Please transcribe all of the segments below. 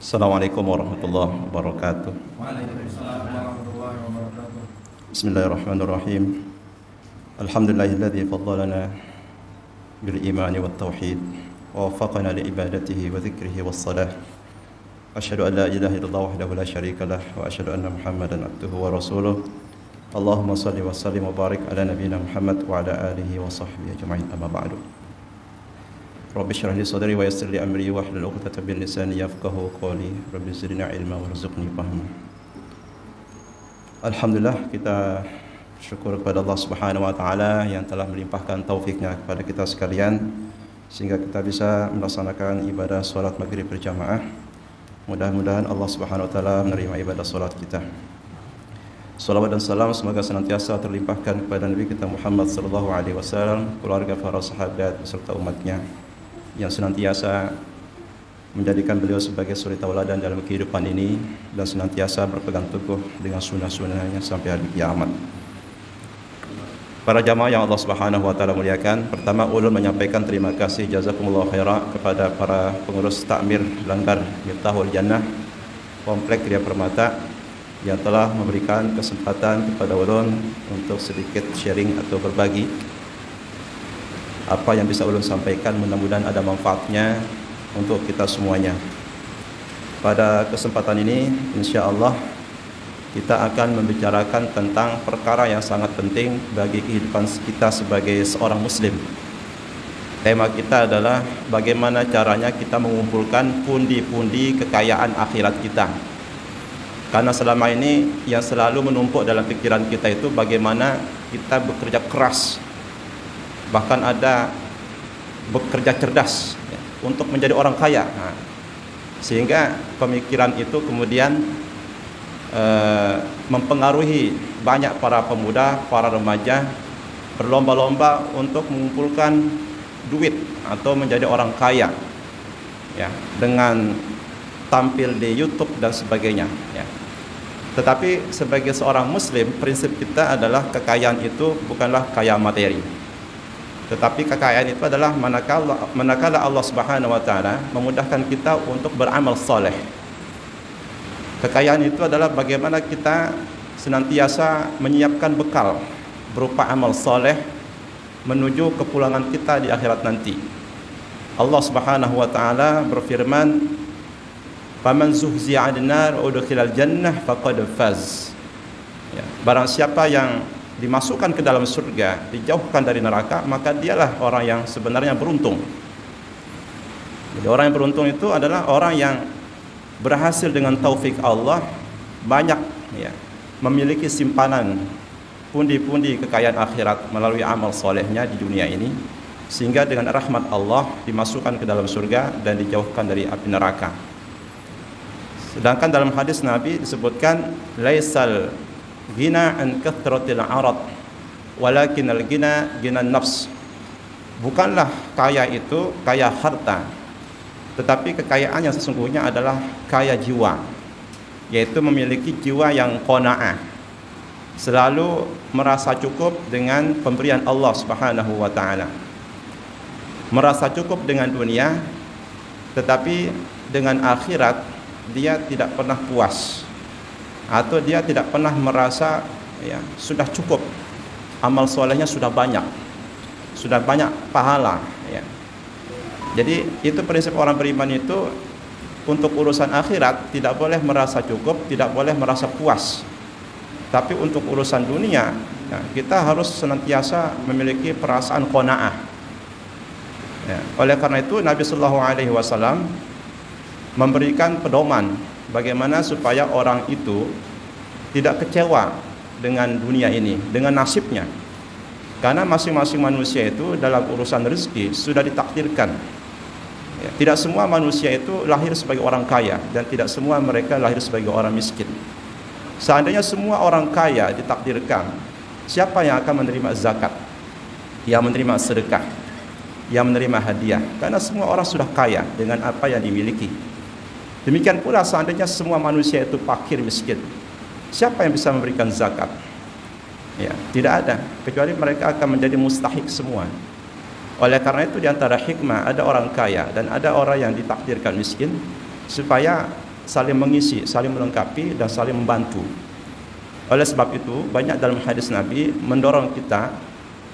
Assalamualaikum warahmatullahi wabarakatuh. Waalaikumsalam warahmatullahi wabarakatuh. Bismillahirrahmanirrahim. Alhamdulillahilladzi faddalana bil imani wat tauhid wa waffaqana li ibadatihi wa dzikrihi was salah. Asyhadu an la ilaha illallah wahdahu la syarika lah wa asyhadu anna Muhammadan abduhu wa rasuluh. Allahumma shalli wa sallim wa barik ala nabiyyina Muhammad wa ala alihi wa sahbihi ajma'in. Amma ba'du. Rabbi shrah li sadri wa yassir li amri wahlul 'uqdatam min lisani yafqahu qawli. Rabbi zidni ilma warzuqni fahma. Alhamdulillah, kita syukur kepada Allah Subhanahu wa taala yang telah melimpahkan taufiknya kepada kita sekalian sehingga kita bisa melaksanakan ibadah salat maghrib berjamaah. Mudah-mudahan Allah Subhanahu wa taala menerima ibadah salat kita. Salawat dan salam semoga senantiasa terlimpahkan kepada Nabi kita Muhammad sallallahu alaihi wasallam, keluarga, para sahabat serta umatnya yang senantiasa menjadikan beliau sebagai suri tauladan dalam kehidupan ini dan senantiasa berpegang teguh dengan sunnah-sunnahnya sampai hari kiamat. Para jamaah yang Allah Subhanahu wa taala muliakan, pertama ulun menyampaikan terima kasih jazakumullah khairah kepada para pengurus takmir Langgar Miftahul Jannah Komplek Gria Permata yang telah memberikan kesempatan kepada ulun untuk sedikit sharing atau berbagi apa yang bisa ulun sampaikan. Mudah-mudahan ada manfaatnya untuk kita semuanya. Pada kesempatan ini insya-Allah kita akan membicarakan tentang perkara yang sangat penting bagi kehidupan kita sebagai seorang muslim. Tema kita adalah bagaimana caranya kita mengumpulkan pundi-pundi kekayaan akhirat kita. Karena selama ini yang selalu menumpuk dalam pikiran kita itu bagaimana kita bekerja keras, bahkan ada bekerja cerdas ya, untuk menjadi orang kaya. Sehingga pemikiran itu kemudian mempengaruhi banyak para pemuda, para remaja berlomba-lomba untuk mengumpulkan duit atau menjadi orang kaya ya, dengan tampil di YouTube dan sebagainya ya. Tetapi sebagai seorang muslim, prinsip kita adalah kekayaan itu bukanlah kaya materi, tetapi kekayaan itu adalah manakala Allah Subhanahu wa taala memudahkan kita untuk beramal saleh. Kekayaan itu adalah bagaimana kita senantiasa menyiapkan bekal berupa amal saleh menuju kepulangan kita di akhirat nanti. Allah Subhanahu wa taala berfirman, "Faman zuhzi'a 'anil nar wa udkhilal jannah faqad faz." Ya, barang siapa yang dimasukkan ke dalam surga, dijauhkan dari neraka, maka dialah orang yang sebenarnya beruntung. Jadi orang yang beruntung itu adalah orang yang berhasil dengan taufik Allah banyak ya, memiliki simpanan pundi-pundi kekayaan akhirat melalui amal solehnya di dunia ini, sehingga dengan rahmat Allah dimasukkan ke dalam surga dan dijauhkan dari api neraka. Sedangkan dalam hadis Nabi disebutkan, laisal ghina an kathratil arad walakin al ghina ghinan nafs. Bukanlah kaya itu kaya harta, tetapi kekayaan yang sesungguhnya adalah kaya jiwa, yaitu memiliki jiwa yang qanaah, selalu merasa cukup dengan pemberian Allah Subhanahu wa taala, merasa cukup dengan dunia, tetapi dengan akhirat dia tidak pernah puas, atau dia tidak pernah merasa ya, sudah cukup, amal solehnya sudah banyak pahala ya. Jadi itu prinsip orang beriman itu, untuk urusan akhirat tidak boleh merasa cukup, tidak boleh merasa puas. Tapi untuk urusan dunia ya, kita harus senantiasa memiliki perasaan qanaah ya. Oleh karena itu Nabi sallallahu alaihi wasallam memberikan pedoman bagaimana supaya orang itu tidak kecewa dengan dunia ini, dengan nasibnya. Karena masing-masing manusia itu dalam urusan rezeki sudah ditakdirkan ya, tidak semua manusia itu lahir sebagai orang kaya, dan tidak semua mereka lahir sebagai orang miskin. Seandainya semua orang kaya ditakdirkan, siapa yang akan menerima zakat, yang menerima sedekah, yang menerima hadiah? Karena semua orang sudah kaya dengan apa yang dimiliki. Demikian pula seandainya semua manusia itu fakir miskin, siapa yang bisa memberikan zakat? Ya, tidak ada, kecuali mereka akan menjadi mustahik semua. Oleh karena itu di antara hikmah ada orang kaya dan ada orang yang ditakdirkan miskin, supaya saling mengisi, saling melengkapi, dan saling membantu. Oleh sebab itu, banyak dalam hadis Nabi mendorong kita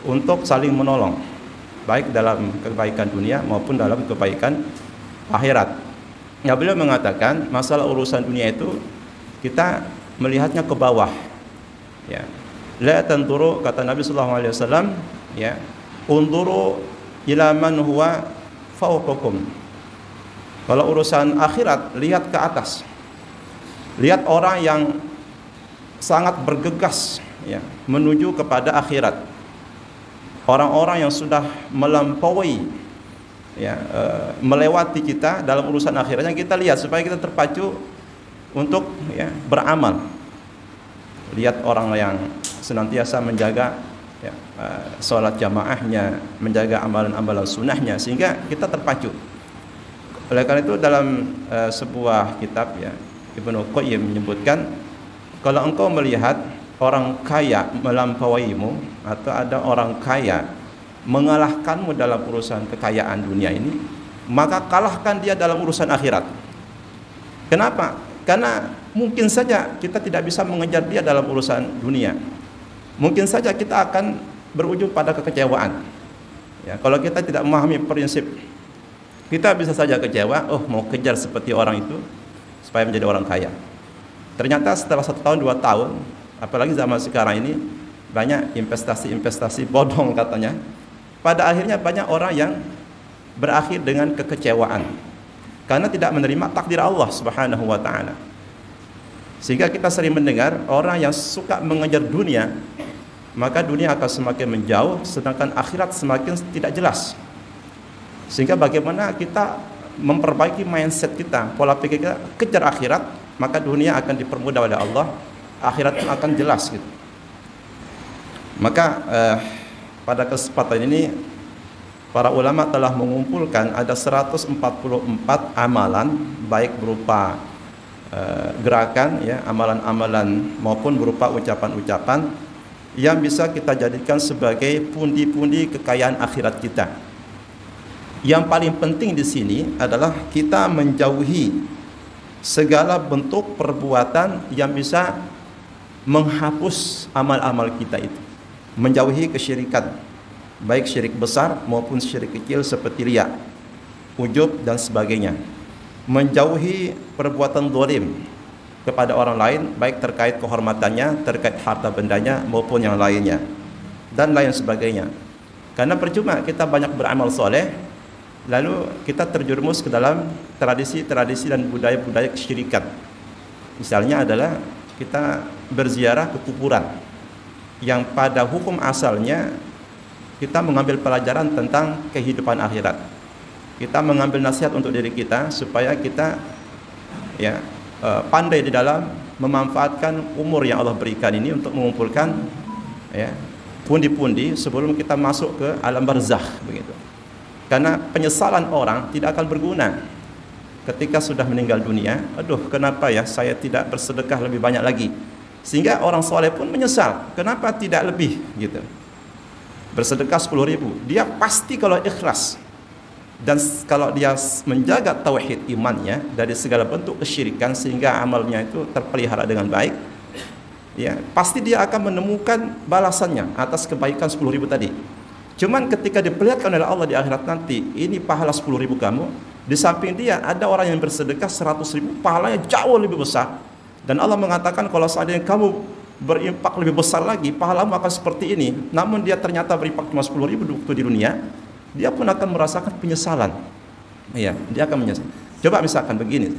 untuk saling menolong, baik dalam kebaikan dunia maupun dalam kebaikan akhirat. Ya, beliau mengatakan masalah urusan dunia itu kita melihatnya ke bawah. Ya, la tanturu, kata Nabi sallallahu alaihi wasallam, ya, unduru ila man huwa fawqakum. Kalau urusan akhirat, lihat ke atas. Lihat orang yang sangat bergegas, ya, menuju kepada akhirat. Orang-orang yang sudah melampaui, ya, melewati kita dalam urusan akhiratnya, kita lihat supaya kita terpacu untuk, ya, beramal. Lihat orang yang senantiasa menjaga, ya, sholat jamaahnya, menjaga amalan-amalan sunnahnya, sehingga kita terpacu. Oleh karena itu dalam sebuah kitab, ya, Ibnu Qayyim menyebutkan, kalau engkau melihat orang kaya melampauimu atau ada orang kaya mengalahkanmu dalam urusan kekayaan dunia ini, maka kalahkan dia dalam urusan akhirat. Kenapa? Karena mungkin saja kita tidak bisa mengejar dia dalam urusan dunia. Mungkin saja kita akan berujung pada kekecewaan. Ya, kalau kita tidak memahami prinsip, kita bisa saja kecewa, oh mau kejar seperti orang itu supaya menjadi orang kaya. Ternyata setelah 1 tahun 2 tahun, apalagi zaman sekarang ini banyak investasi bodong katanya. Pada akhirnya banyak orang yang berakhir dengan kekecewaan karena tidak menerima takdir Allah Subhanahu wa taala. Sehingga kita sering mendengar orang yang suka mengejar dunia, maka dunia akan semakin menjauh, sedangkan akhirat semakin tidak jelas. Sehingga bagaimana kita memperbaiki mindset kita, pola pikir kita, kejar akhirat, maka dunia akan dipermudah oleh Allah, akhirat pun akan jelas gitu. Maka pada kesempatan ini para ulama telah mengumpulkan ada 144 amalan, baik berupa gerakan, ya, amalan-amalan maupun berupa ucapan-ucapan yang bisa kita jadikan sebagai pundi-pundi kekayaan akhirat kita. Yang paling penting di sini adalah kita menjauhi segala bentuk perbuatan yang bisa menghapus amal-amal kita itu. Menjauhi kesyirikan, baik syirik besar maupun syirik kecil seperti riya, ujub dan sebagainya. Menjauhi perbuatan zalim kepada orang lain, baik terkait kehormatannya, terkait harta bendanya maupun yang lainnya, dan lain sebagainya. Karena percuma kita banyak beramal soleh, lalu kita terjerumus ke dalam tradisi-tradisi dan budaya-budaya kesyirikan. Misalnya adalah kita berziarah ke kuburan, yang pada hukum asalnya kita mengambil pelajaran tentang kehidupan akhirat. Kita mengambil nasihat untuk diri kita supaya kita, ya, pandai di dalam memanfaatkan umur yang Allah berikan ini untuk mengumpulkan, ya, pundi-pundi sebelum kita masuk ke alam barzakh begitu. Karena penyesalan orang tidak akan berguna ketika sudah meninggal dunia. Aduh, kenapa ya saya tidak bersedekah lebih banyak lagi? Sehingga orang soleh pun menyesal, kenapa tidak lebih gitu. Bersedekah 10.000, dia pasti kalau ikhlas dan kalau dia menjaga tauhid imannya dari segala bentuk kesyirikan sehingga amalnya itu terpelihara dengan baik, ya, pasti dia akan menemukan balasannya atas kebaikan 10.000 tadi. Cuman ketika diperlihatkan oleh Allah di akhirat nanti, ini pahala 10.000 kamu, di samping dia ada orang yang bersedekah 100.000, pahalanya jauh lebih besar. Dan Allah mengatakan kalau seandainya kamu berimpak lebih besar lagi, pahalamu akan seperti ini. Namun dia ternyata berimpak cuma 10.000 waktu di dunia, dia pun akan merasakan penyesalan. Iya, dia akan menyesal. Coba misalkan begini,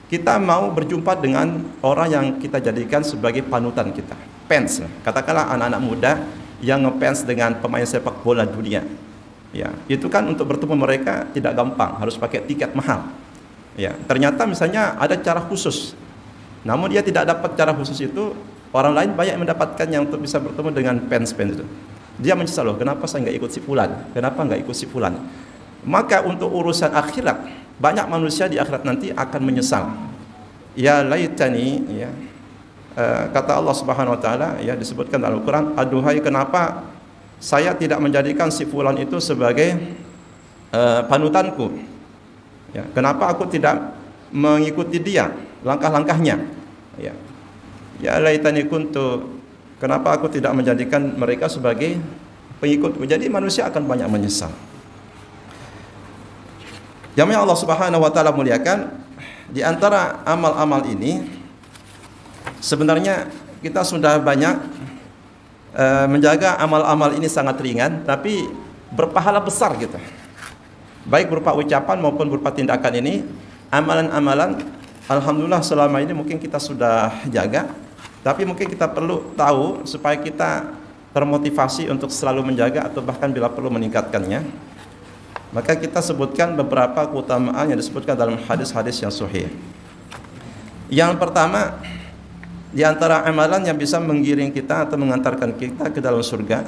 kita mau berjumpa dengan orang yang kita jadikan sebagai panutan kita, fans. Katakanlah anak-anak muda yang ngefans dengan pemain sepak bola dunia. Ya, itu kan untuk bertemu mereka tidak gampang, harus pakai tiket mahal. Ya, ternyata misalnya ada cara khusus. Namun dia tidak dapat cara khusus itu, orang lain banyak mendapatkan yang untuk bisa bertemu dengan fans-fans itu. Dia menyesal, loh, kenapa saya nggak ikut si fulan? Kenapa nggak ikut si fulan? Maka untuk urusan akhirat, banyak manusia di akhirat nanti akan menyesal. Ya laitani, ya, kata Allah Subhanahu wa taala, ya, disebutkan dalam Al-Qur'an, aduhai kenapa saya tidak menjadikan si fulan itu sebagai panutanku. Ya, kenapa aku tidak mengikuti dia langkah-langkahnya. Ya. Ya laitani kuntu, kenapa aku tidak menjadikan mereka sebagai pengikut? Jadi manusia akan banyak menyesal. Yang Allah Subhanahu wa taala muliakan, di antara amal-amal ini sebenarnya kita sudah banyak menjaga amal-amal ini sangat ringan tapi berpahala besar gitu. Baik berupa ucapan maupun berupa tindakan ini, amalan-amalan alhamdulillah selama ini mungkin kita sudah jaga, tapi mungkin kita perlu tahu supaya kita termotivasi untuk selalu menjaga atau bahkan bila perlu meningkatkannya. Maka kita sebutkan beberapa keutamaan yang disebutkan dalam hadis-hadis yang sahih. Yang pertama, di antara amalan yang bisa menggiring kita atau mengantarkan kita ke dalam surga,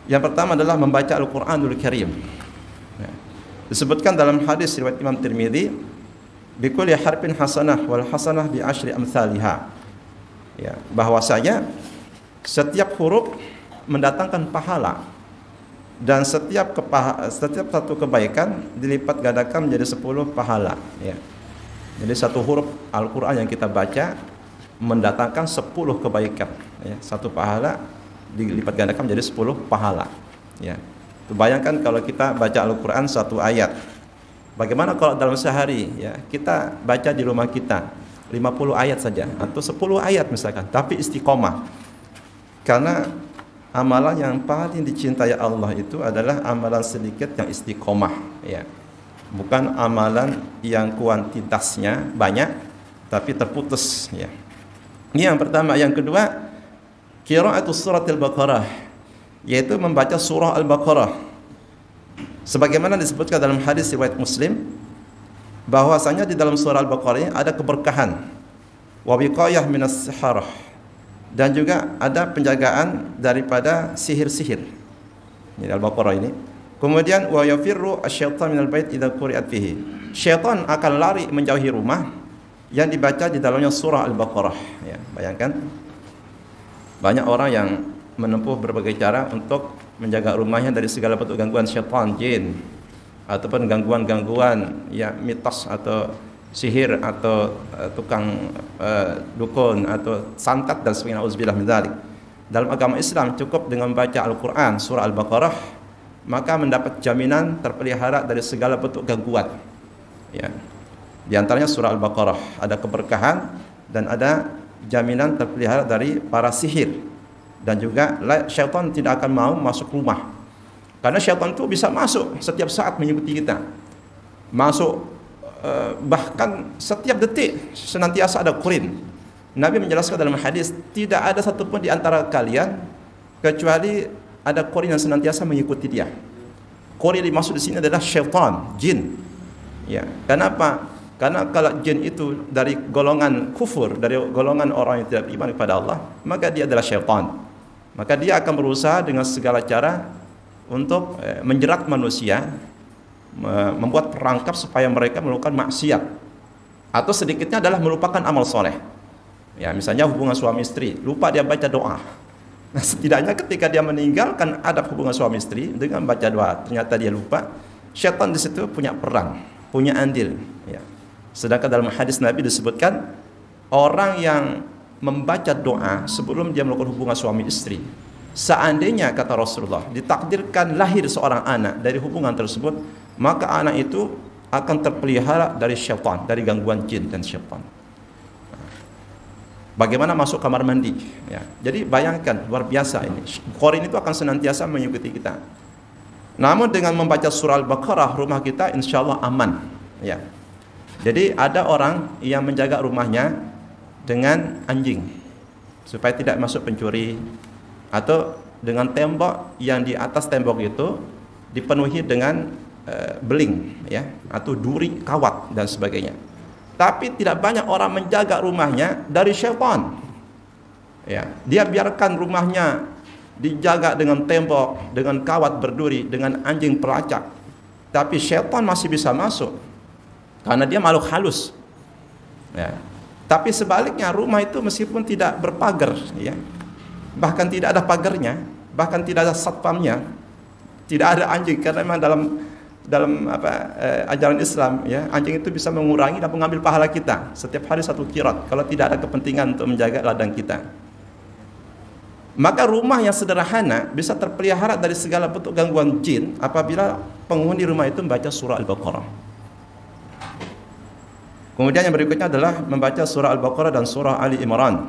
yang pertama adalah membaca Al-Quranul Karim. Disebutkan dalam hadis riwayat Imam Tirmidzi, bikulli harfin hasanah wal hasanah bi asyri amsalihha. Ya, bahwasanya setiap huruf mendatangkan pahala dan setiap satu kebaikan dilipat gandakan menjadi 10 pahala, ya. Jadi satu huruf Al-Qur'an yang kita baca mendatangkan 10 kebaikan, ya. Satu pahala dilipat gandakan menjadi 10 pahala, ya. Bayangkan kalau kita baca Al-Qur'an satu ayat. Bagaimana kalau dalam sehari, ya, kita baca di rumah kita 50 ayat saja atau 10 ayat misalkan, tapi istiqomah. Karena amalan yang paling dicintai Allah itu adalah amalan sedikit yang istiqomah, ya. Bukan amalan yang kuantitasnya banyak tapi terputus, ya. Ini yang pertama. Yang kedua, qiraatus suratil Baqarah, yaitu membaca surah Al-Baqarah. Sebagaimana disebutkan dalam hadis riwayat Muslim, bahwasanya di dalam surah Al-Baqarah ini ada keberkahan, wa wiqayah minas siharah, dan juga ada penjagaan daripada sihir-sihir. Ini Al-Baqarah ini. Kemudian wa yafirru asy-syaitan minal bait idza quri'at fihi. Syaitan akan lari menjauhi rumah yang dibaca di dalamnya surah Al-Baqarah, ya. Bayangkan banyak orang yang menempuh berbagai cara untuk menjaga rumahnya dari segala bentuk gangguan syaitan, jin, ataupun gangguan-gangguan, ya, mitos atau sihir atau tukang dukun atau santet dan sebagainya. Auzubillah min dzalik. Dalam agama Islam cukup dengan baca Al-Qur'an surah Al-Baqarah maka mendapat jaminan terpelihara dari segala bentuk gangguan, ya. Di antaranya surah Al-Baqarah ada keberkahan dan ada jaminan terpelihara dari para sihir, dan juga syaitan tidak akan mau masuk rumah. Karena syaitan itu bisa masuk setiap saat mengikuti kita. Masuk bahkan setiap detik senantiasa ada qarin. Nabi menjelaskan dalam hadis, tidak ada satupun di antara kalian kecuali ada qarin yang senantiasa mengikuti dia. Qarin dimaksud di sini adalah syaitan, jin. Ya, kenapa? Karena kalau jin itu dari golongan kufur, dari golongan orang yang tidak beriman kepada Allah, maka dia adalah syaitan. Maka dia akan berusaha dengan segala cara untuk menjerat manusia, membuat perangkap supaya mereka melakukan maksiat, atau sedikitnya adalah melupakan amal soleh. Ya, misalnya hubungan suami istri, lupa dia baca doa. Nah, setidaknya ketika dia meninggalkan adab hubungan suami istri dengan baca doa, ternyata dia lupa, syaitan di situ punya peran, punya andil, ya. Sedangkan dalam hadis Nabi disebutkan orang yang membaca doa sebelum dia melakukan hubungan suami istri, seandainya kata Rasulullah ditakdirkan lahir seorang anak dari hubungan tersebut, maka anak itu akan terpelihara dari syaitan, dari gangguan jin dan syaitan. Bagaimana masuk kamar mandi, ya. Jadi bayangkan, luar biasa ini. Qarin itu akan senantiasa mengikuti kita. Namun dengan membaca surah Al-Baqarah, rumah kita insyaallah aman, ya. Jadi ada orang yang menjaga rumahnya dengan anjing supaya tidak masuk pencuri, atau dengan tembok yang di atas tembok itu dipenuhi dengan beling, ya, atau duri kawat dan sebagainya. Tapi tidak banyak orang menjaga rumahnya dari syaitan, ya. Dia biarkan rumahnya dijaga dengan tembok, dengan kawat berduri, dengan anjing pelacak, tapi syaitan masih bisa masuk karena dia makhluk halus, ya. Tapi sebaliknya rumah itu meskipun tidak berpagar, ya, bahkan tidak ada pagarnya, bahkan tidak ada satpamnya, tidak ada anjing, karena memang dalam dalam ajaran Islam ya, anjing itu bisa mengurangi dan mengambil pahala kita setiap hari 1 qirat kalau tidak ada kepentingan untuk menjaga ladang kita. Maka rumah yang sederhana bisa terpelihara dari segala bentuk gangguan jin apabila penghuni rumah itu membaca surah Al-Baqarah. Kemudian yang berikutnya adalah membaca surah Al-Baqarah dan surah Ali Imran.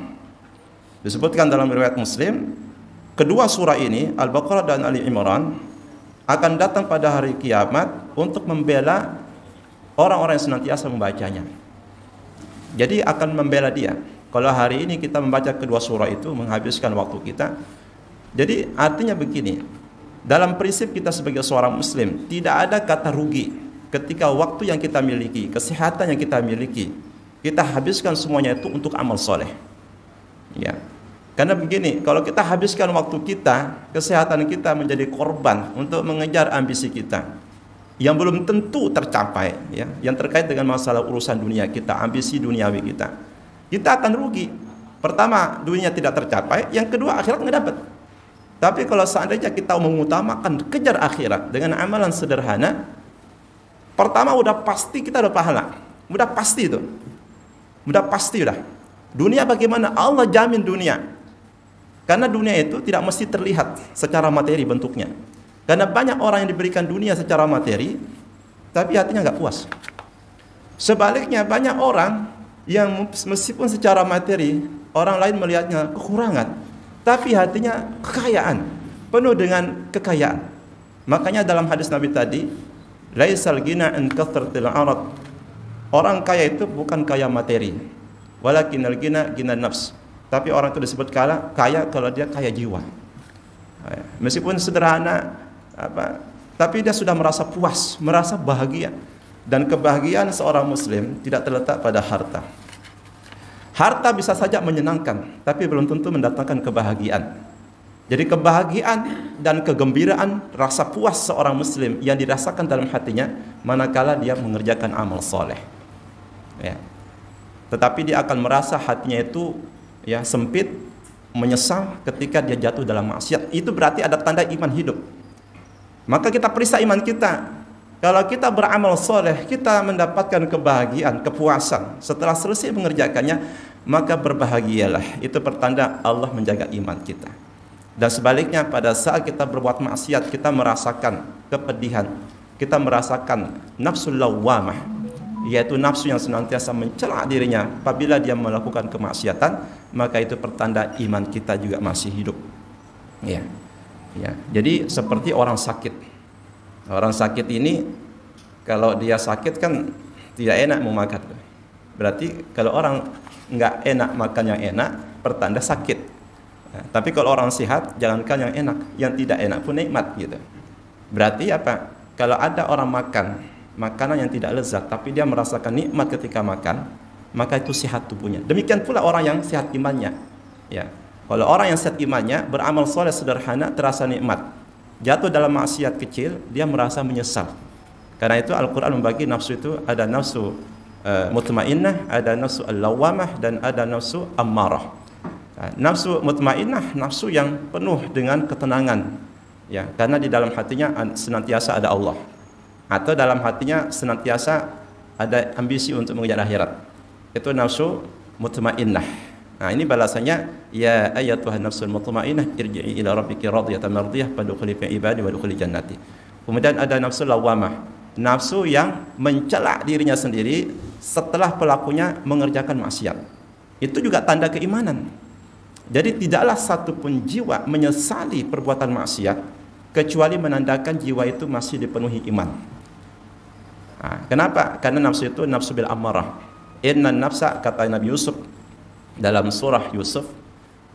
Disebutkan dalam riwayat Muslim, kedua surah ini, Al-Baqarah dan Ali Imran, akan datang pada hari kiamat untuk membela orang-orang yang senantiasa membacanya. Jadi akan membela dia. Kalau hari ini kita membaca kedua surah itu menghabiskan waktu kita. Jadi artinya begini, dalam prinsip kita sebagai seorang muslim, tidak ada kata rugi ketika waktu yang kita miliki, kesehatan yang kita miliki, kita habiskan semuanya itu untuk amal soleh. Ya. Karena begini, kalau kita habiskan waktu kita, kesehatan kita menjadi korban untuk mengejar ambisi kita yang belum tentu tercapai, ya, yang terkait dengan masalah urusan dunia kita, ambisi duniawi kita akan rugi. Pertama, dunia tidak tercapai, yang kedua akhirat nggak dapat. Tapi kalau seandainya kita mengutamakan kejar akhirat dengan amalan sederhana, pertama udah pasti kita ada pahala, udah pasti itu, udah pasti udah. Dunia bagaimana? Allah jamin dunia. Karena dunia itu tidak mesti terlihat secara materi bentuknya. Karena banyak orang yang diberikan dunia secara materi, tapi hatinya nggak puas. Sebaliknya banyak orang yang meskipun secara materi orang lain melihatnya kekurangan, tapi hatinya kekayaan, penuh dengan kekayaan. Makanya dalam hadis Nabi tadi, laisal ghina an kathratil arad. Orang kaya itu bukan kaya materi, walakinal ghina ghina nafs. Tapi orang itu disebut kaya kalau dia kaya jiwa. Meskipun sederhana tapi dia sudah merasa puas, merasa bahagia. Dan kebahagiaan seorang muslim tidak terletak pada harta. Harta bisa saja menyenangkan, tapi belum tentu mendatangkan kebahagiaan. Jadi kebahagiaan dan kegembiraan, rasa puas seorang muslim yang dirasakan dalam hatinya manakala dia mengerjakan amal soleh. Ya. Tetapi dia akan merasa hatinya itu ya sempit, menyesal ketika dia jatuh dalam maksiat. Itu berarti ada tanda iman hidup. Maka kita periksa iman kita. Kalau kita beramal soleh, kita mendapatkan kebahagiaan, kepuasan. Setelah selesai mengerjakannya, maka berbahagialah. Itu pertanda Allah menjaga iman kita. Dan sebaliknya pada saat kita berbuat maksiat, kita merasakan kepedihan, kita merasakan nafsul lawwamah, yaitu nafsu yang senantiasa mencela dirinya. Apabila dia melakukan kemaksiatan, maka itu pertanda iman kita juga masih hidup. Ya. Ya. Jadi seperti orang sakit. Orang sakit ini kalau dia sakit kan tidak enak mau makan. Berarti kalau orang nggak enak makan yang enak, pertanda sakit. Nah, tapi kalau orang sehat, jangankan yang enak, yang tidak enak pun nikmat gitu. Berarti apa? Kalau ada orang makan makanan yang tidak lezat, tapi dia merasakan nikmat ketika makan, maka itu sehat tubuhnya. Demikian pula orang yang sehat imannya. Ya. Kalau orang yang sehat imannya, beramal soleh sederhana, terasa nikmat. Jatuh dalam maksiat kecil, dia merasa menyesal. Karena itu Al-Quran membagi nafsu itu, ada nafsu mutmainnah, ada nafsu al-lawwamah, dan ada nafsu ammarah. Nah, nafsu mutmainnah, nafsu yang penuh dengan ketenangan. Ya, karena di dalam hatinya senantiasa ada Allah. Atau dalam hatinya senantiasa ada ambisi untuk mengejar akhirat. Itu nafsu mutmainnah. Nah, ini balasannya, ya ayyatuhan nafsul mutmainnah irji'i ila rabbiki radiyatan mardiyah fadkhuli fi ibadi wadkhuli jannati. Kemudian ada nafsu lawwamah, nafsu yang mencela dirinya sendiri setelah pelakunya mengerjakan maksiat. Itu juga tanda keimanan. Jadi tidaklah satu pun jiwa menyesali perbuatan maksiat kecuali menandakan jiwa itu masih dipenuhi iman. Nah, kenapa? Karena nafsu itu nafsu bil ammarah. Inna nafsa, kata Nabi Yusuf dalam surah Yusuf,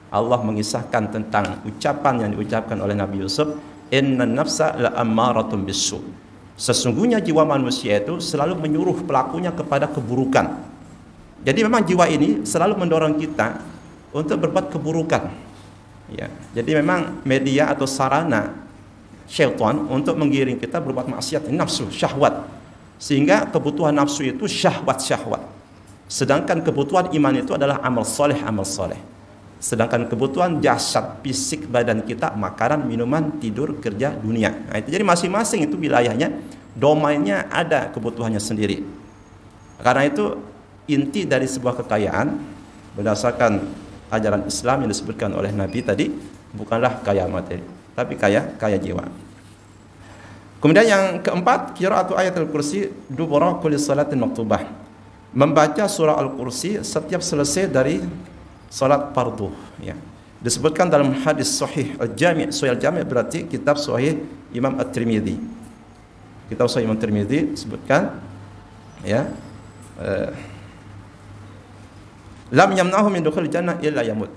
Allah mengisahkan tentang ucapan yang diucapkan oleh Nabi Yusuf, inna nafsa la ammaratun bisu. Sesungguhnya jiwa manusia itu selalu menyuruh pelakunya kepada keburukan. Jadi memang jiwa ini selalu mendorong kita untuk berbuat keburukan. Ya. Jadi memang media atau sarana syaitan untuk menggiring kita berbuat maksiat, nafsu, syahwat. Sehingga kebutuhan nafsu itu syahwat-syahwat. Sedangkan kebutuhan iman itu adalah amal soleh, amal soleh. Sedangkan kebutuhan jasad, fisik badan kita, makanan, minuman, tidur, kerja, dunia. Nah, itu jadi masing-masing itu wilayahnya, domainnya ada kebutuhannya sendiri. Karena itu inti dari sebuah kekayaan berdasarkan ajaran Islam yang disebutkan oleh Nabi tadi bukanlah kaya materi, tapi kaya jiwa. Kemudian yang keempat, qira'atu ayatul kursi dubura kulli salatin maktubah. Membaca surah Al-Kursi setiap selesai dari salat fardu, ya. Disebutkan dalam hadis sahih Al-Jami'. Sahih Al-Jami' berarti kitab sahih Imam At-Tirmidzi. Kitab sahih Imam At-Tirmidzi sebutkan, ya, lam yamna'hu min dukhul jannah illa yamut.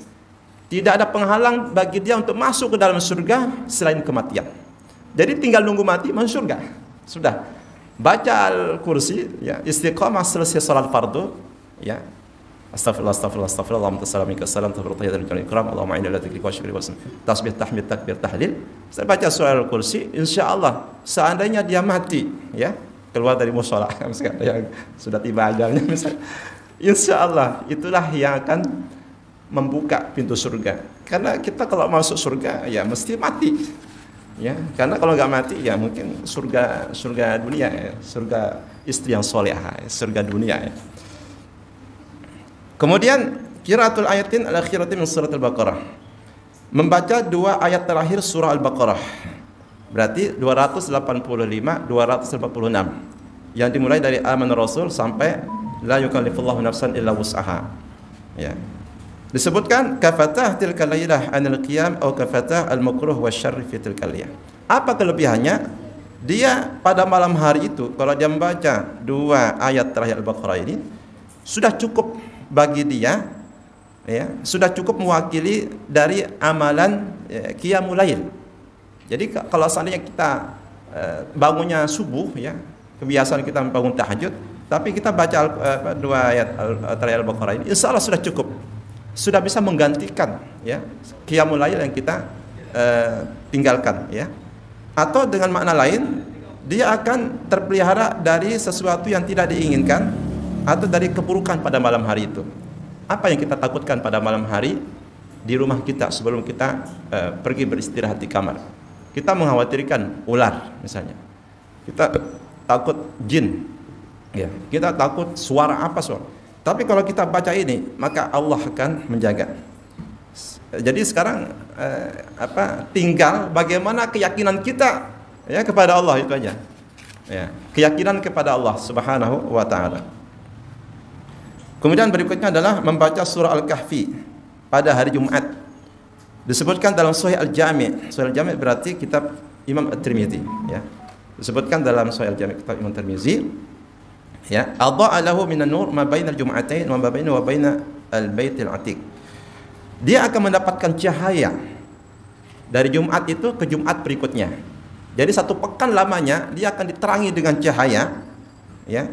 Tidak ada penghalang bagi dia untuk masuk ke dalam surga selain kematian. Jadi tinggal nunggu mati masuk surga. Sudah. Baca Al-Kursi, ya, istiqamah selesai salat fardu, ya. Astagfirullah, astagfirullah, astagfirullah, Allahumma tassalamika salam, Allahumma inna la taklika wa syukri wa tasbih, tahmid, takbir, tahlil. Saya baca surah Al-Kursi, insyaallah seandainya dia mati, ya, keluar dari mushola, misalkan yang sudah tiba ajalnya, misalnya, insyaallah itulah yang akan membuka pintu surga. Karena kita kalau masuk surga, ya mesti mati, ya. Karena kalau nggak mati, ya mungkin surga dunia, ya. Surga istri yang solehah, ya. Surga dunia, ya. Kemudian qiraatul ayatin al-akhirati min surat Al-Baqarah. Membaca 2 ayat terakhir surah Al-Baqarah. Berarti 285, 286. Yang dimulai dari aman Rasul sampai la yukallifullahu nafsan illa wus'aha. Ya. Disebutkan kafatah tilkal lailah anil qiyam atau kafatah al-makruh wasyarr fi tilkal lailah. Apa kelebihannya? Dia pada malam hari itu kalau dia membaca 2 ayat terakhir Al-Baqarah ini sudah cukup bagi dia, ya, sudah cukup mewakili dari amalan, ya, qiyamul lail. Jadi kalau seandainya kita bangunnya subuh, ya, kebiasaan kita bangun tahajud, tapi kita baca 2 ayat terakhir Al-Baqarah ini, insya Allah sudah cukup, sudah bisa menggantikan, ya, qiyamul lail yang kita tinggalkan, ya. Atau dengan makna lain, dia akan terpelihara dari sesuatu yang tidak diinginkan atau dari keburukan pada malam hari itu. Apa yang kita takutkan pada malam hari di rumah kita sebelum kita pergi beristirahat di kamar? Kita mengkhawatirkan ular misalnya. Kita takut jin. Ya, kita takut suara apa suara. Tapi kalau kita baca ini, maka Allah akan menjaga. Jadi sekarang tinggal bagaimana keyakinan kita, ya, kepada Allah, itu aja. Ya, keyakinan kepada Allah Subhanahu wa taala. Kemudian berikutnya adalah membaca surah Al-Kahfi pada hari Jumat. Disebutkan dalam Sahih Al-Jami'. Sahih Al-Jami' berarti kitab Imam At-Tirmidzi, ya. Disebutkan dalam Sahih Al-Jami' kitab Imam At-Tirmidzi, ya, adha'a lahu minan nur ma bainal jum'atain wa ma bainahu wa baina al-baitil atiq. Dia akan mendapatkan cahaya dari Jumat itu ke Jumat berikutnya. Jadi 1 pekan lamanya dia akan diterangi dengan cahaya, ya.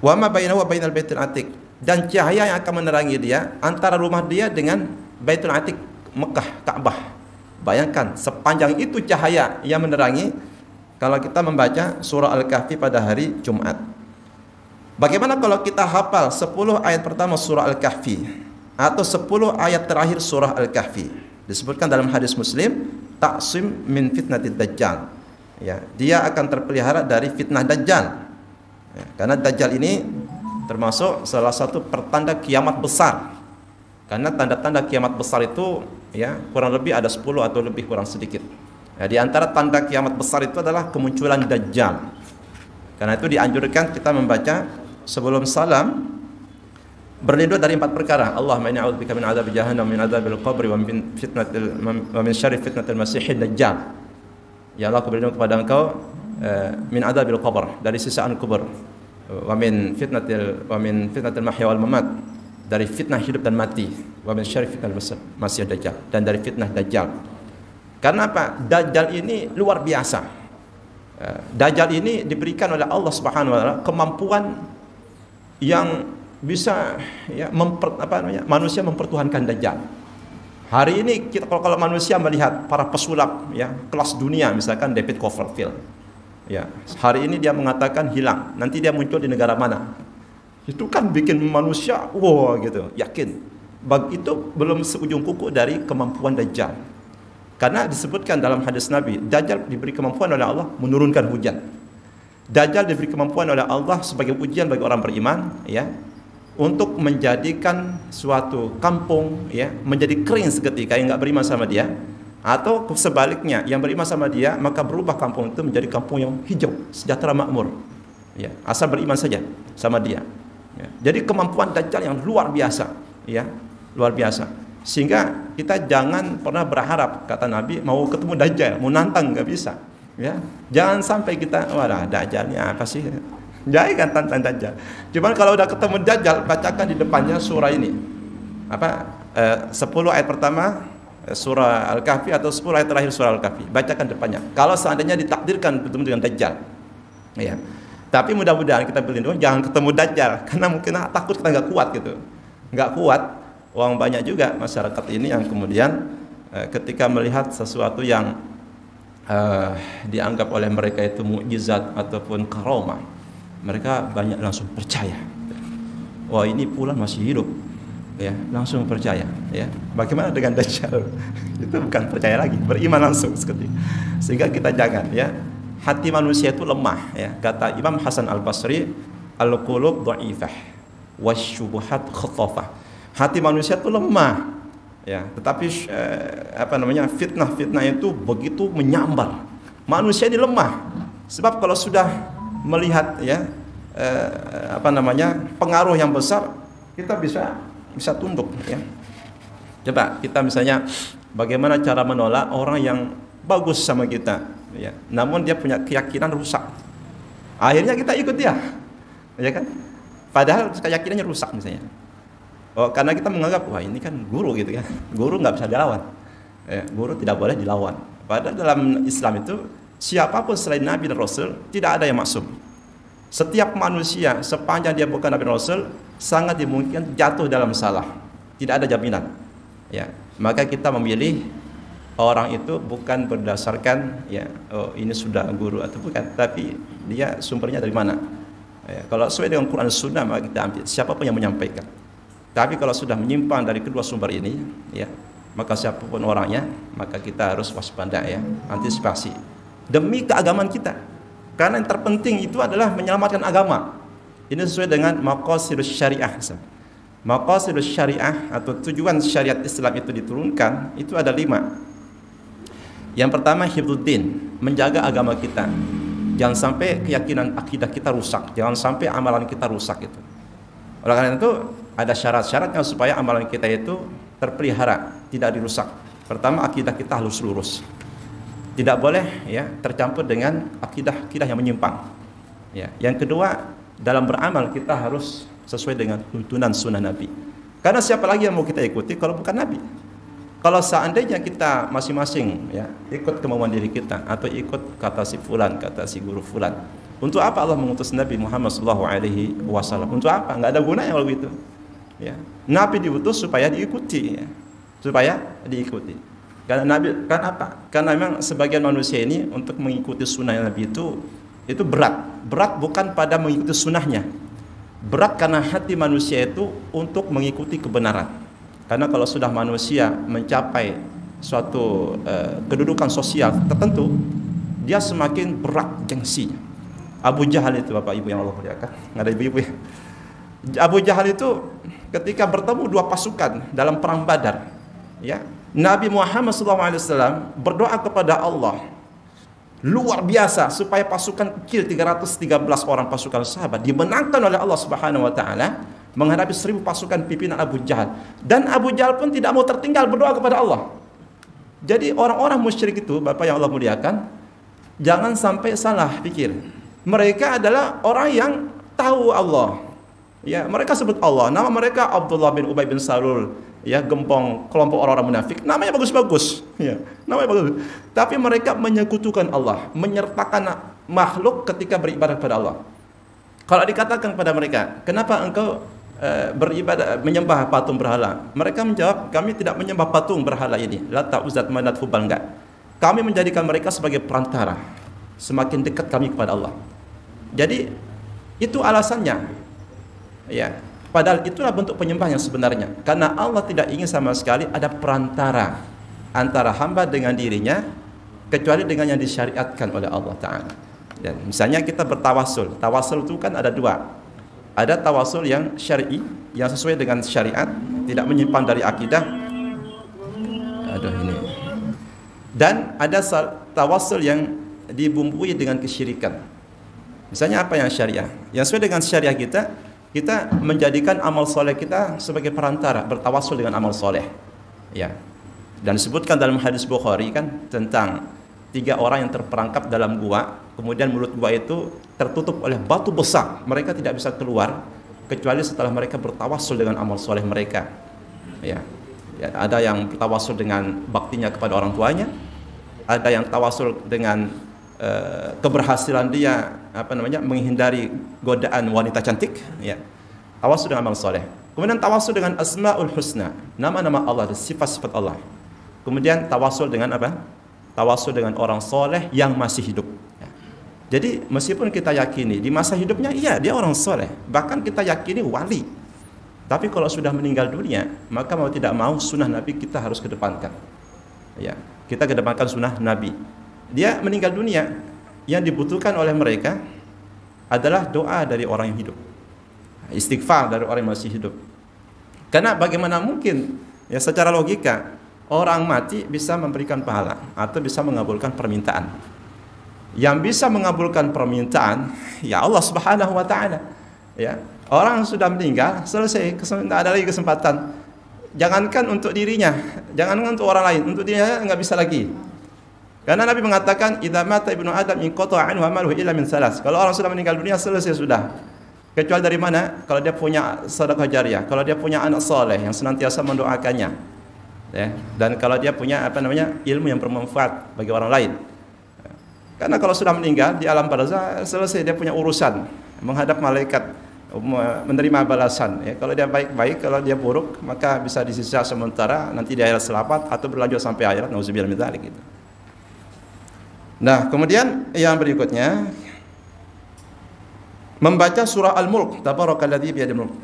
Wa ma bainahu wa bainal baitil atiq, dan cahaya yang akan menerangi dia antara rumah dia dengan Baitul Atiq, Mekah, Ka'bah. Bayangkan sepanjang itu cahaya yang menerangi kalau kita membaca surah Al-Kahfi pada hari Jumat. Bagaimana kalau kita hafal 10 ayat pertama surah Al-Kahfi atau 10 ayat terakhir surah Al-Kahfi? Disebutkan dalam hadis Muslim, ta'sim min fitnatid dajjal. Ya, dia akan terpelihara dari fitnah Dajjal. Ya, karena Dajjal ini termasuk salah satu pertanda kiamat besar. Karena tanda-tanda kiamat besar itu, ya, kurang lebih ada 10 atau lebih kurang sedikit. Ya, di antara tanda kiamat besar itu adalah kemunculan Dajjal. Karena itu dianjurkan kita membaca sebelum salam berlindung dari 4 perkara. Allahumma inni a'udzubika min adzabi jahannam, min adzabil qabri wa min syarri fitnatil masiihid dajjal. Ya Allah, aku berlindung kepada Engkau min adzabil qabr, dari siksaan kubur, wa min fitnatil mahya wal mamat, dari fitnah hidup dan mati, wa min syarri fitnatil masiihid dajjal, dan dari fitnah dajjal. Karena apa? Dajjal ini luar biasa. Dajjal ini diberikan oleh Allah Subhanahu wa taala kemampuan yang bisa, ya, manusia mempertuhankan Dajjal. Hari ini kita kalau manusia melihat para pesulap, ya, kelas dunia, misalkan David Copperfield, ya, hari ini dia mengatakan hilang, nanti dia muncul di negara mana, itu kan bikin manusia wow gitu, yakin. Itu belum seujung kuku dari kemampuan Dajjal. Karena disebutkan dalam hadis Nabi, Dajjal diberi kemampuan oleh Allah menurunkan hujan. Dajjal diberi kemampuan oleh Allah sebagai ujian bagi orang beriman, ya, untuk menjadikan suatu kampung, ya, menjadi kering seketika yang nggak beriman sama dia, atau sebaliknya yang beriman sama dia maka berubah kampung itu menjadi kampung yang hijau, sejahtera, makmur, ya, asal beriman saja sama dia, ya. Jadi kemampuan Dajjal yang luar biasa, ya, luar biasa, sehingga kita jangan pernah berharap, kata Nabi, mau ketemu Dajjal, mau nantang, nggak bisa, ya. Jangan sampai kita, walah, Dajjalnya apa sih, jangan tantang Dajjal. Cuman kalau udah ketemu Dajjal, bacakan di depannya surah ini, apa, 10 ayat pertama surah Al-Kahfi atau 10 ayat terakhir surah Al-Kahfi, bacakan depannya. Kalau seandainya ditakdirkan bertemu dengan Dajjal, ya. Tapi mudah-mudahan kita berlindung jangan ketemu Dajjal, karena mungkin takut kita nggak kuat gitu, nggak kuat. Uang banyak juga masyarakat ini yang kemudian ketika melihat sesuatu yang dianggap oleh mereka itu mukjizat ataupun karamah, mereka banyak langsung percaya. Wah, ini Fulan masih hidup, ya, langsung percaya, ya. Bagaimana dengan Dajjal? Itu bukan percaya lagi, beriman langsung seketika. Sehingga kita jangan, ya, hati manusia itu lemah, ya. Kata Imam Hasan Al-Basri, al-qulub dha'ifah wasyubuhat khatafah. Hati manusia itu lemah, ya, tetapi fitnah-fitnah itu begitu menyambar. Manusia ini lemah, sebab kalau sudah melihat, ya, pengaruh yang besar, kita bisa tunduk, ya. Coba kita misalnya bagaimana cara menolak orang yang bagus sama kita, ya, namun dia punya keyakinan rusak. Akhirnya kita ikut dia, ya kan? Padahal keyakinannya rusak misalnya. Oh, karena kita menganggap, wah, ini kan guru gitu kan. Guru nggak bisa dilawan, ya, guru tidak boleh dilawan. Padahal dalam Islam itu siapapun selain Nabi dan Rasul tidak ada yang maksum. Setiap manusia sepanjang dia bukan Nabi dan Rasul sangat dimungkinkan jatuh dalam salah. Tidak ada jaminan, ya. Maka kita memilih orang itu bukan berdasarkan, ya, oh, ini sudah guru atau bukan, tapi dia sumbernya dari mana, ya. Kalau sesuai dengan Quran dan Sunnah maka kita ambil siapapun yang menyampaikan. Tapi kalau sudah menyimpang dari kedua sumber ini, ya, maka siapapun orangnya, maka kita harus waspada, ya, antisipasi demi keagamaan kita. Karena yang terpenting itu adalah menyelamatkan agama. Ini sesuai dengan maqasidus syariah. Maqasidus syariah atau tujuan syariat Islam itu diturunkan itu ada 5. Yang pertama, hifdzuddin, menjaga agama kita. Jangan sampai keyakinan akidah kita rusak, jangan sampai amalan kita rusak itu. Oleh karena itu ada syarat-syaratnya supaya amalan kita itu terpelihara, tidak dirusak. Pertama, akidah kita harus lurus. Tidak boleh, ya, tercampur dengan akidah-akidah yang menyimpang. Ya. Yang kedua, dalam beramal kita harus sesuai dengan tuntunan sunnah Nabi. Karena siapa lagi yang mau kita ikuti kalau bukan Nabi? Kalau seandainya kita masing-masing, ya, ikut kemauan diri kita atau ikut kata si fulan, kata si guru fulan, untuk apa Allah mengutus Nabi Muhammad SAW? Untuk apa? Nggak ada gunanya kalau begitu. Ya. Nabi diutus supaya diikuti, ya. Supaya diikuti. Karena Nabi, kan apa? Karena memang sebagian manusia ini untuk mengikuti sunnah Nabi itu berat. Berat bukan pada mengikuti sunnahnya. Berat karena hati manusia itu untuk mengikuti kebenaran. Karena kalau sudah manusia mencapai suatu kedudukan sosial tertentu, dia semakin berat gengsinya. Abu Jahal itu, Bapak Ibu yang Allah muliakan, nggak ada ibu-ibu ya. Abu Jahal itu ketika bertemu 2 pasukan dalam perang Badar, ya, Nabi Muhammad SAW berdoa kepada Allah luar biasa supaya pasukan kecil 313 orang pasukan sahabat dimenangkan oleh Allah Subhanahu wa taala menghadapi 1000 pasukan pimpinan Abu Jahal. Dan Abu Jahal pun tidak mau tertinggal berdoa kepada Allah. Jadi orang-orang musyrik itu, Bapak yang Allah muliakan, jangan sampai salah pikir. Mereka adalah orang yang tahu Allah. Ya, mereka sebut Allah. Nama mereka Abdullah bin Ubay bin Salul, ya, gembong kelompok orang-orang munafik. Namanya bagus-bagus, ya, namanya bagus. Tapi mereka menyekutukan Allah, menyertakan makhluk ketika beribadah kepada Allah. Kalau dikatakan kepada mereka, kenapa engkau beribadah menyembah patung berhala? Mereka menjawab, kami tidak menyembah patung berhala ini. Lata, Uzat, Manat, Hubal, enggak. Kami menjadikan mereka sebagai perantara, semakin dekat kami kepada Allah. Jadi itu alasannya. Ya, Padahal itulah bentuk penyembah yang sebenarnya. Karena Allah tidak ingin sama sekali ada perantara antara hamba dengan dirinya, kecuali dengan yang disyariatkan oleh Allah Ta'ala. Dan misalnya kita bertawasul. Tawasul itu kan ada dua. Ada tawasul yang syar'i, yang sesuai dengan syariat, tidak menyimpan dari akidah. Aduh ini. Dan ada tawasul yang dibumbui dengan kesyirikan. Misalnya apa yang syariah? Yang sesuai dengan syariah kita menjadikan amal soleh kita sebagai perantara, bertawasul dengan amal soleh. Ya. Dan disebutkan dalam hadis Bukhari kan tentang 3 orang yang terperangkap dalam gua, kemudian mulut gua itu tertutup oleh batu besar. Mereka tidak bisa keluar kecuali setelah mereka bertawasul dengan amal soleh mereka. Ya. Ya, ada yang bertawasul dengan baktinya kepada orang tuanya, ada yang tawasul dengan keberhasilan dia menghindari godaan wanita cantik, ya. Tawasul dengan amal soleh. Kemudian tawasul dengan asmaul husna, nama-nama Allah dan sifat-sifat Allah. Kemudian tawasul dengan apa? Tawasul dengan orang soleh yang masih hidup, ya. Jadi meskipun kita yakini di masa hidupnya iya dia orang soleh, bahkan kita yakini wali, tapi kalau sudah meninggal dunia, maka mau tidak mau sunnah Nabi kita harus kedepankan, ya. Kita kedepankan sunnah Nabi. Dia meninggal dunia, yang dibutuhkan oleh mereka adalah doa dari orang yang hidup, istighfar dari orang yang masih hidup. Karena bagaimana mungkin ya secara logika orang mati bisa memberikan pahala atau bisa mengabulkan permintaan. Yang bisa mengabulkan permintaan ya Allah Subhanahu wa taala. Ya, orang sudah meninggal, selesai, tidak ada lagi kesempatan. Jangankan untuk dirinya, jangankan untuk orang lain, untuk dirinya nggak bisa lagi. Karena Nabi mengatakan, "Idza mata ibnu Adam inqata'a anhu amaluhu illa min salas." Kalau orang sudah meninggal dunia selesai sudah. Kecuali dari mana? Kalau dia punya sedekah jariyah, kalau dia punya anak soleh yang senantiasa mendoakannya. Ya, dan kalau dia punya ilmu yang bermanfaat bagi orang lain. Karena kalau sudah meninggal di alam barzakh selesai, dia punya urusan menghadap malaikat, menerima balasan. Ya, kalau dia baik-baik, kalau dia buruk maka bisa disisa sementara, nanti di akhirat selamat atau berlanjut sampai akhirat. Nauzubillah min dzalik gitu. Nah, kemudian yang berikutnya membaca surah Al-Mulk, tabarakalladzi biyadihil mulk.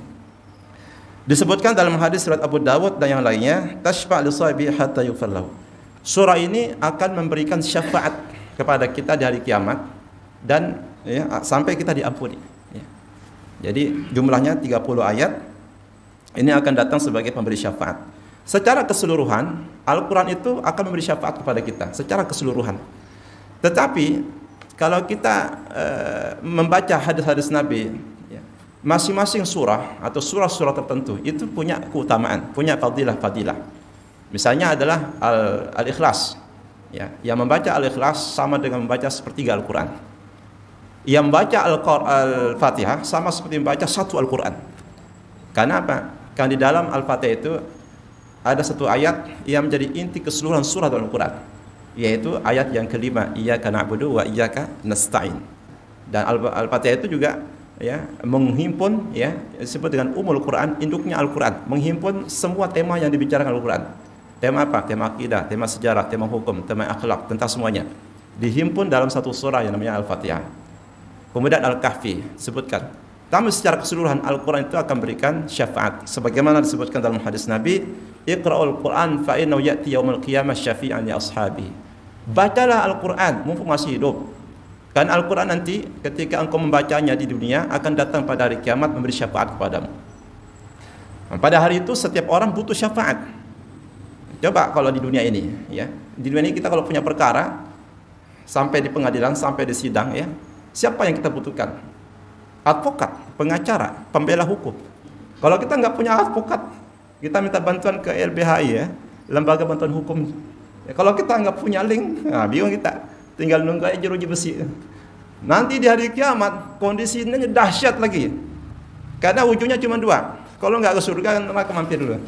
Disebutkan dalam hadis riwayat Abu Dawud dan yang lainnya, tashfa' li sahibi hatta yughfar lahu. Surah ini akan memberikan syafaat kepada kita di hari kiamat dan ya, sampai kita diampuni, ya. Jadi jumlahnya 30 ayat. Ini akan datang sebagai pemberi syafaat. Secara keseluruhan, Al-Qur'an itu akan memberi syafaat kepada kita secara keseluruhan. Tetapi kalau kita membaca hadis-hadis Nabi, ya, masing-masing surah atau surah-surah tertentu itu punya keutamaan, punya fadilah-fadilah. Misalnya adalah Al-Ikhlas, ya, yang membaca Al-Ikhlas sama dengan membaca sepertiga Al-Quran. Yang membaca Al-Fatihah sama seperti membaca satu Al-Quran. Karena apa? Karena di dalam Al-Fatihah itu ada satu ayat yang menjadi inti keseluruhan surah Al-Quran, yaitu ayat yang kelima, iyyaka na'budu wa iyyaka nasta'in. Dan Al-Fatihah itu juga ya menghimpun, ya, disebut dengan Ummul Quran, induknya Al-Quran, menghimpun semua tema yang dibicarakan Al-Quran. Tema apa? Tema akidah, tema sejarah, tema hukum, tema akhlak, tentang semuanya dihimpun dalam satu surah yang namanya Al-Fatihah. Kemudian Al-Kahfi sebutkan. Tapi secara keseluruhan Al-Quran itu akan berikan syafaat, sebagaimana disebutkan dalam hadis Nabi, Iqra'ul Quran fa innahu ya'ti yaumil qiyamah syafi'an li ashabi. Bacalah Al-Quran mumpung masih hidup. Karena Al-Quran nanti ketika engkau membacanya di dunia akan datang pada hari kiamat memberi syafaat kepadamu. Pada hari itu setiap orang butuh syafaat. Coba kalau di dunia ini, ya. Di dunia ini kita kalau punya perkara sampai di pengadilan, sampai di sidang, ya. Siapa yang kita butuhkan? Advokat, pengacara, pembela hukum. Kalau kita nggak punya advokat, kita minta bantuan ke LBHI, ya, Lembaga Bantuan Hukum. Ya, kalau kita nggak punya link, nah, bingung kita. Tinggal nunggu aja jeruji besi. Nanti di hari kiamat kondisinya dahsyat lagi. Karena ujungnya cuma dua. Kalau nggak ke surga, neraka mampir dulu.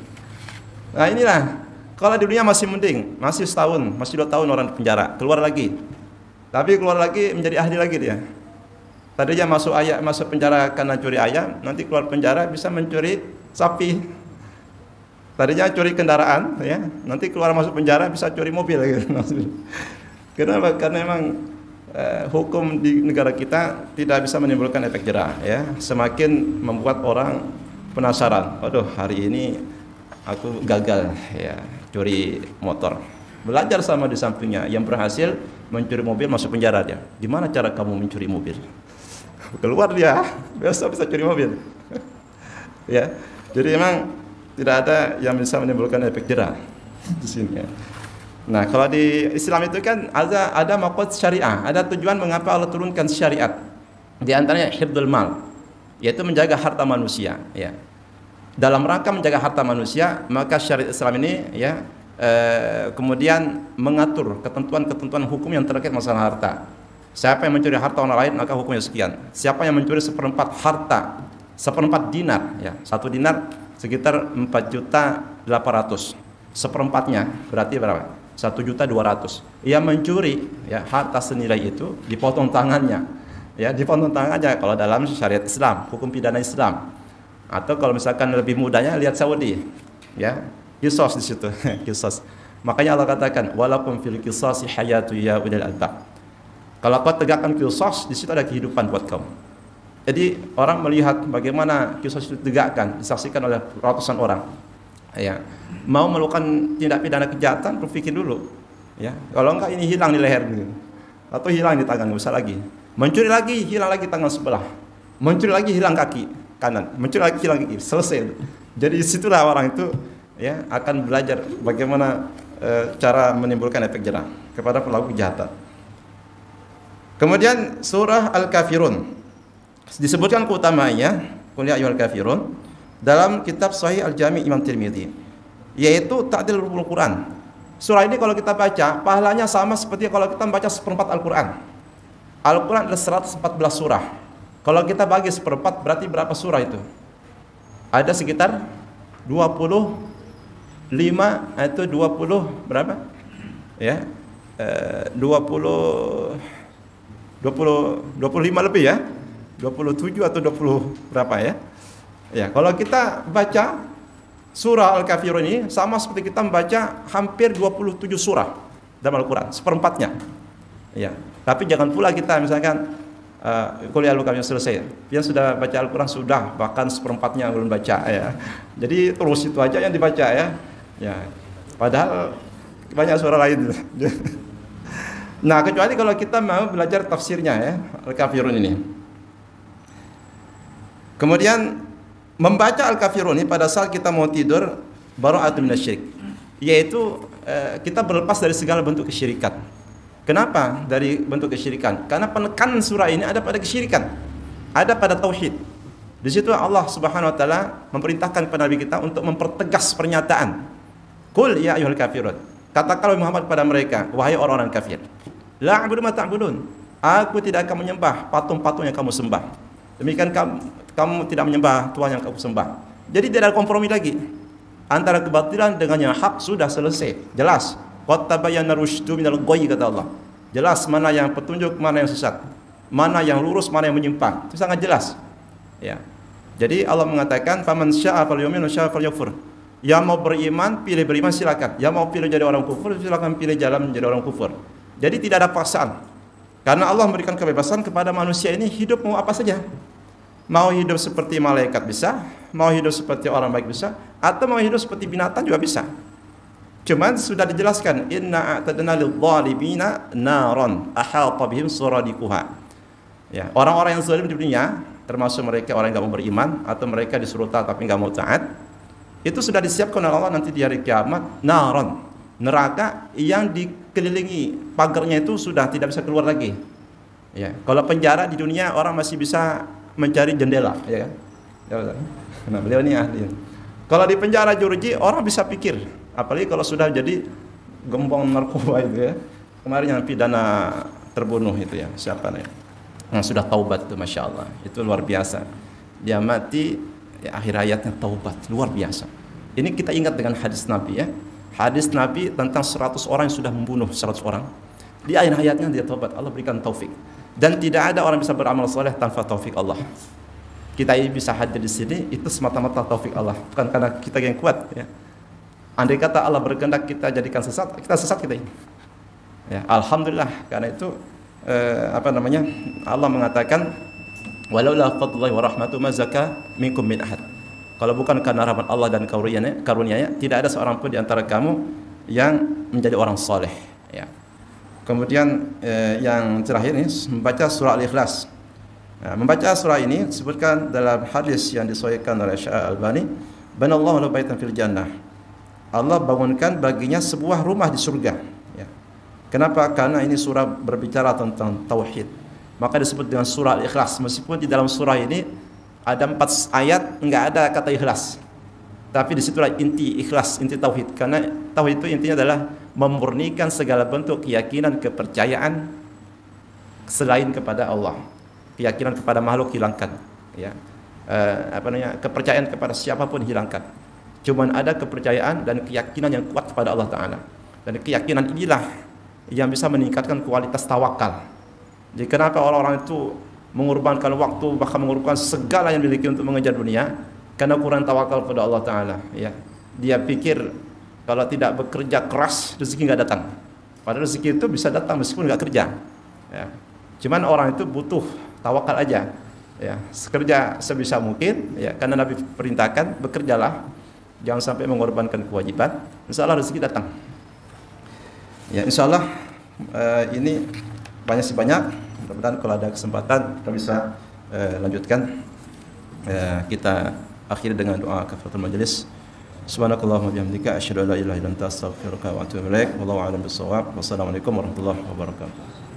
Nah inilah. Kalau di dunia masih mending, masih setahun, masih 2 tahun orang di penjara, keluar lagi. Tapi keluar lagi menjadi ahli lagi dia. Tadinya masuk penjara karena curi ayam, nanti keluar penjara bisa mencuri sapi. Tadinya curi kendaraan, ya, nanti keluar masuk penjara bisa curi mobil gitu. Kenapa? Karena memang hukum di negara kita tidak bisa menimbulkan efek jerah, ya. Semakin membuat orang penasaran, aduh hari ini aku gagal ya curi motor. Belajar sama di sampingnya yang berhasil mencuri mobil masuk penjara dia. Gimana cara kamu mencuri mobil? Keluar dia, besok bisa curi mobil. Ya, jadi memang tidak ada yang bisa menimbulkan efek jerah di sini. Ya. Nah, kalau di Islam itu kan ada maqsad syariah, ada tujuan mengapa Allah turunkan syariat. Di antaranya hifdzul mal, yaitu menjaga harta manusia. Ya. Dalam rangka menjaga harta manusia, maka syariat Islam ini ya kemudian mengatur ketentuan-ketentuan hukum yang terkait masalah harta. Siapa yang mencuri harta orang lain maka hukumnya sekian. Siapa yang mencuri seperempat harta, seperempat dinar, ya, 1 dinar sekitar 4.800.000. Seperempatnya berarti berapa? 1.200.000. Ia mencuri ya harta senilai itu dipotong tangannya. Ya, dipotong tangannya kalau dalam syariat Islam, hukum pidana Islam. Atau kalau misalkan lebih mudahnya lihat Saudi, ya. Qisas di situ, qisas. Makanya Allah katakan, walakum fil qisasi hayatu ya ulil albab. Kalau kau tegakkan qisas, di situ ada kehidupan buat kamu. Jadi orang melihat bagaimana qisas itu ditegakkan, disaksikan oleh ratusan orang. Ya, mau melakukan tindak pidana kejahatan, berpikir dulu. Ya, kalau enggak ini hilang di leher gitu. Atau hilang di tangan, enggak usah lagi. Mencuri lagi, hilang lagi tangan sebelah. Mencuri lagi, hilang kaki kanan. Mencuri lagi, hilang kaki. Selesai. Jadi situlah orang itu ya akan belajar bagaimana cara menimbulkan efek jerah kepada pelaku kejahatan. Kemudian surah Al-Kafirun disebutkan keutamaannya, qul ya ayyuhal kafirun, dalam kitab Sahih Al-Jami' Imam Tirmidzi, yaitu ta'dil rubul Quran. Surah ini kalau kita baca, pahalanya sama seperti kalau kita membaca seperempat Al-Quran. Al-Quran ada 114 surah. Kalau kita bagi seperempat berarti berapa surah itu? Ada sekitar 25 atau 20 berapa? Ya. 25 lebih ya. 27 atau 20 berapa ya? Ya, kalau kita baca surah Al-Kafirun ini sama seperti kita membaca hampir 27 surah dalam Al-Quran, seperempatnya. Ya. Tapi jangan pula kita misalkan kuliah Al-Kafirun selesai, dia sudah baca Al-Quran sudah, bahkan seperempatnya belum baca ya. Jadi terus itu aja yang dibaca ya. Ya. Padahal banyak surah lain. Nah, kecuali kalau kita mau belajar tafsirnya ya, Al-Kafirun ini. Kemudian membaca Al-Kafirun ini pada saat kita mau tidur bara'atun minasyirik, yaitu kita berlepas dari segala bentuk kesyirikan. Kenapa dari bentuk kesyirikan? Karena penekanan surah ini ada pada kesyirikan, ada pada tauhid. Di situ Allah Subhanahu wa taala memerintahkan kepada Nabi kita untuk mempertegas pernyataan. Qul ya ayyuhal kafirun. Katakanlah Muhammad pada mereka, wahai orang-orang kafir. La a'budu ma ta'budun. Aku tidak akan menyembah patung-patung yang kamu sembah. Demikian kamu tidak menyembah Tuhan yang kamu sembah. Jadi tidak ada kompromi lagi. Antara kebatilan dengan yang hak sudah selesai, jelas. Qad tabayyana rusydu minal ghayy, kata Allah. Jelas mana yang petunjuk, mana yang sesat. Mana yang lurus, mana yang menyimpang. Itu sangat jelas. Ya. Jadi Allah mengatakan faman syaa'a falyu'min wa syaa'a falyakfur. Yang mau beriman, pilih beriman silakan. Yang mau pilih jadi orang kufur, silakan pilih jalan menjadi orang kufur. Jadi tidak ada paksaan. Karena Allah memberikan kebebasan kepada manusia ini hidup mau apa saja. Mau hidup seperti malaikat bisa, mau hidup seperti orang baik bisa, atau mau hidup seperti binatang juga bisa. Cuman sudah dijelaskan, inna a'tadna lidh-dhalimina naran ahata bihim suradiquha. Ya, orang-orang yang zalim di dunia, termasuk mereka orang yang enggak mau beriman atau mereka disuruh taat tapi enggak mau taat, itu sudah disiapkan oleh Allah nanti di hari kiamat, naran, neraka yang dikelilingi pagarnya itu sudah tidak bisa keluar lagi. Ya, kalau penjara di dunia orang masih bisa mencari jendela, ya kan? Nah, beliau ini ahli. Kalau di penjara Jurji orang bisa pikir, apalagi kalau sudah jadi gembong narkoba itu ya. Kemarin yang pidana terbunuh itu ya, siapa nih? Yang sudah taubat itu, masya Allah, itu luar biasa. Dia mati, ya, akhir hayatnya taubat, luar biasa. Ini kita ingat dengan hadis Nabi ya. Hadis Nabi tentang 100 orang yang sudah membunuh 100 orang. Di akhir hayatnya dia taubat, Allah berikan taufik. Dan tidak ada orang bisa beramal saleh tanpa taufik Allah. Kita ini bisa hadir di sini itu semata-mata taufik Allah, bukan karena kita yang kuat ya. Andai kata Allah berkehendak kita jadikan sesat, kita sesat kita ini. Ya, alhamdulillah karena itu Allah mengatakan walaula fadlullahi wa rahmatuhu ma zaka minkum min ahad. Kalau bukan karena rahmat Allah dan karunia-Nya, tidak ada seorang pun di antara kamu yang menjadi orang soleh. Ya. Kemudian yang terakhir ini membaca surah Al-Ikhlas. Nah, membaca surah ini disebutkan dalam hadis yang disahihkan oleh Syekh Al-Albani, "Banallahu lahu baitan fil jannah." Allah bangunkan baginya sebuah rumah di surga. Ya. Kenapa? Karena ini surah berbicara tentang tauhid. Maka disebut dengan surah Al-Ikhlas. Meskipun di dalam surah ini ada 4 ayat enggak ada kata ikhlas. Tapi disitulah inti ikhlas, inti tauhid. Karena tauhid itu intinya adalah memurnikan segala bentuk keyakinan, kepercayaan selain kepada Allah. Keyakinan kepada makhluk hilangkan, ya. Kepercayaan kepada siapapun hilangkan. Cuman ada kepercayaan dan keyakinan yang kuat kepada Allah Ta'ala. Dan keyakinan inilah yang bisa meningkatkan kualitas tawakal. Jadi kenapa orang-orang itu mengorbankan waktu, bahkan mengorbankan segala yang dimiliki untuk mengejar dunia? Karena kurang tawakal kepada Allah Ta'ala, ya. Dia pikir kalau tidak bekerja keras, rezeki nggak datang. Padahal rezeki itu bisa datang meskipun nggak kerja, ya. Cuman orang itu butuh tawakal aja, ya. Kerja sebisa mungkin, ya. Karena Nabi perintahkan bekerjalah, jangan sampai mengorbankan kewajiban. Insya Allah rezeki datang. Ya, insya Allah ini banyak. Mudah-mudahan kalau ada kesempatan kita bisa lanjutkan. Kita akhiri dengan doa kafaratul majelis. Subhanakallahumma bihamdika asyhadu an la ilaha illa anta astaghfiruka wa atubu ilaik. Wallahu a'lam bissawab. Wassalamualaikum warahmatullahi wabarakatuh.